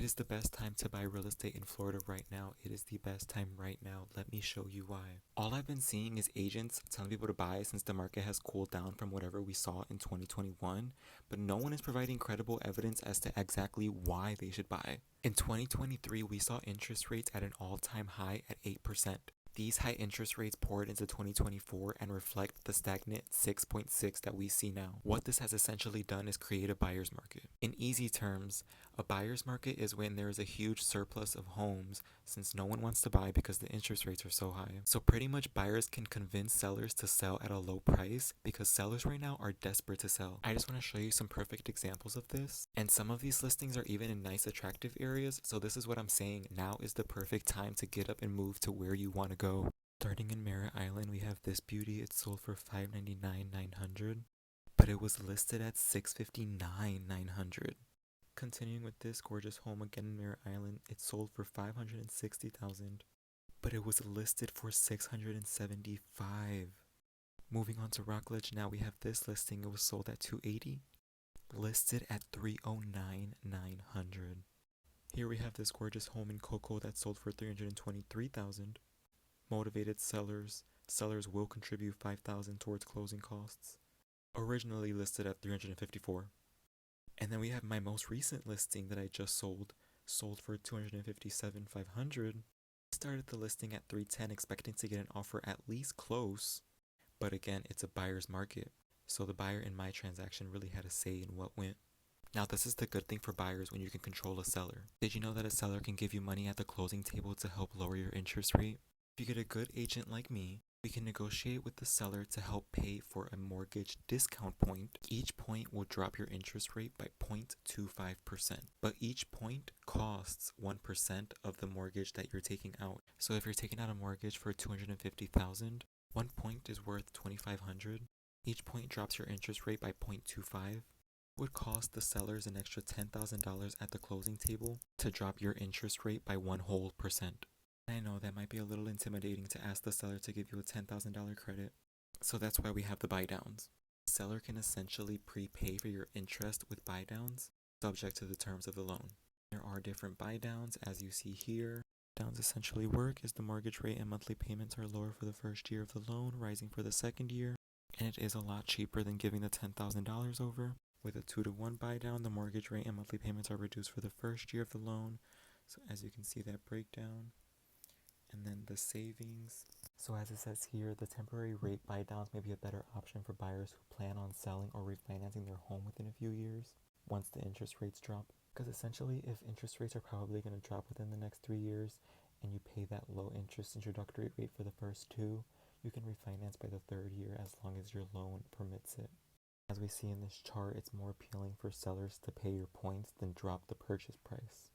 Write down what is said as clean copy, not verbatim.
is the best time to buy real estate in Florida right now. It is the best time right now. Let me show you why. All I've been seeing is agents telling people to buy since the market has cooled down from whatever we saw in 2021, but no one is providing credible evidence as to exactly why they should buy. In 2023, we saw interest rates at an all-time high at 8%. These high interest rates poured into 2024 and reflect the stagnant 6.6 that we see now. What this has essentially done is create a buyer's market. In easy terms, a buyer's market is when there is a huge surplus of homes since no one wants to buy because the interest rates are so high. So pretty much buyers can convince sellers to sell at a low price because sellers right now are desperate to sell. I just want to show you some perfect examples of this. And some of these listings are even in nice attractive areas. So this is what I'm saying. Now is the perfect time to get up and move to where you want to go. Starting in Merritt Island, we have this beauty. It sold for $599,900, but it was listed at $659,900. Continuing with this gorgeous home again in Merritt Island, it sold for $560,000, but it was listed for $675,000. Moving on to Rockledge, now we have this listing. It was sold at $280,000, listed at $309,900. Here we have this gorgeous home in Cocoa that sold for $323,000. Motivated sellers will contribute $5,000 towards closing costs. Originally listed at $354,000. And then we have my most recent listing that I just sold for $257,500. Started the listing at $310,000, expecting to get an offer at least close. But again, it's a buyer's market, so the buyer in my transaction really had a say in what went. Now this is the good thing for buyers when you can control a seller. Did you know that a seller can give you money at the closing table to help lower your interest rate? If you get a good agent like me, we can negotiate with the seller to help pay for a mortgage discount point. Each point will drop your interest rate by 0.25%, but each point costs 1% of the mortgage that you're taking out. So if you're taking out a mortgage for $250,000, 1 point is worth $2,500. Each point drops your interest rate by 0.25. It would cost the sellers an extra $10,000 at the closing table to drop your interest rate by 1%. I know that might be a little intimidating to ask the seller to give you a $10,000 credit, so that's why we have the buy downs. The seller can essentially prepay for your interest with buy downs, subject to the terms of the loan. There are different buy downs, as you see here. Downs essentially work is the mortgage rate and monthly payments are lower for the first year of the loan, rising for the second year, and it is a lot cheaper than giving the $10,000 over. With a 2-to-1 buy down, the mortgage rate and monthly payments are reduced for the first year of the loan. So as you can see that breakdown. And then the savings. So as it says here, the temporary rate buy downs may be a better option for buyers who plan on selling or refinancing their home within a few years once the interest rates drop. Because essentially, if interest rates are probably going to drop within the next 3 years and you pay that low interest introductory rate for the first 2, you can refinance by the 3rd year as long as your loan permits it. As we see in this chart, it's more appealing for sellers to pay your points than drop the purchase price.